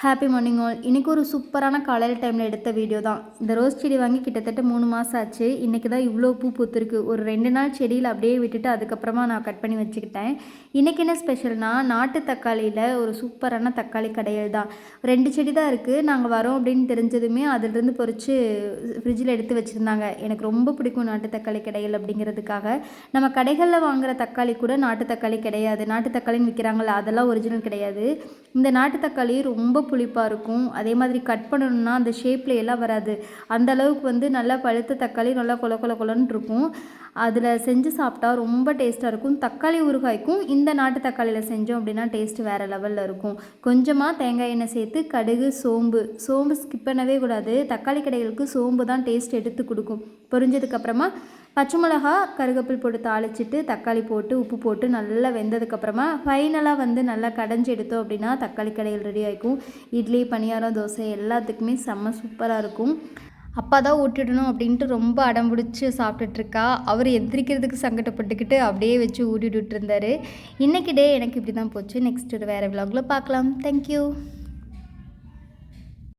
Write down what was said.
Happy morning all. இன்றைக்கி ஒரு சூப்பரான காலையில் டைமில் எடுத்த வீடியோ தான். இந்த ரோஸ் செடி வாங்கி கிட்டத்தட்ட 3 மாதம் ஆச்சு. இன்றைக்கி தான் இவ்வளோ பூ பூத்துருக்கு. ஒரு 2 நாள் செடியில் அப்படியே விட்டுட்டு அதுக்கப்புறமா நான் கட் பண்ணி வச்சுக்கிட்டேன். இன்றைக்கி என்ன ஸ்பெஷல்னால், நாட்டு தக்காளியில் ஒரு சூப்பரான தக்காளி கடையல் தான். 2 செடி தான் இருக்குது. நாங்கள் வரோம் அப்படின்னு தெரிஞ்சதுமே அதிலிருந்து பொறிச்சு ஃப்ரிட்ஜில் எடுத்து வச்சுருந்தாங்க. எனக்கு ரொம்ப பிடிக்கும் நாட்டு தக்காளி கடையல் அப்படிங்கிறதுக்காக. நம்ம கடைகளில் வாங்குகிற தக்காளி கூட நாட்டு தக்காளி கிடையாது. நாட்டு தக்காளின்னு விற்கிறாங்கள, அதெல்லாம் ஒரிஜினல் கிடையாது. இந்த நாட்டு தக்காளி ரொம்ப புளிப்பாக இருக்கும். அதே மாதிரி கட் பண்ணணும்னா அந்த ஷேப்பில் எல்லாம் வராது. அந்த அளவுக்கு நல்லா பழுத்த தக்காளி நல்லா கொல கொல கொலன்னு இருக்கும். அதில் செஞ்சு சாப்பிட்டா ரொம்ப டேஸ்ட்டாக இருக்கும். தக்காளி ஊறுகாய்க்கும் இந்த நாட்டு தக்காளியில் செஞ்சோம் அப்படின்னா டேஸ்ட்டு வேறு லெவலில் இருக்கும். கொஞ்சமாக தேங்காய் எண்ணெய் சேர்த்து கடுகு, சோம்பு ஸ்கிப் பண்ணவே கூடாது. தக்காளி கடைகளுக்கு சோம்பு தான் டேஸ்ட் எடுத்து கொடுக்கும். பொரிஞ்சதுக்கப்புறமா பச்சை மிளகா, கருவேப்பில் போட்டு தாளிச்சிட்டு தக்காளி போட்டு உப்பு போட்டு நல்லா வெந்ததுக்கப்புறமா ஃபைனலாக நல்லா கடைஞ்சி எடுத்தோம் அப்படின்னா தக்காளி கடையில் ரெடி ஆகிக்கும். இட்லி, பணியாரம், தோசை எல்லாத்துக்குமே செம்ம சூப்பராக இருக்கும். அப்பா தான் ஊட்டிடணும் அப்படின்ட்டு ரொம்ப அடம் பிடிச்சி சாப்பிட்டுட்ருக்கா. அவர் எந்திரிக்கிறதுக்கு சங்கடப்பட்டுக்கிட்டு அப்படியே வச்சு ஊட்டிட்டு இருந்தார். இன்றைக்கி டே எனக்கு இப்படி தான் போச்சு. நெக்ஸ்ட் ஒரு வேறு விலாகில் பார்க்கலாம். தேங்க்யூ.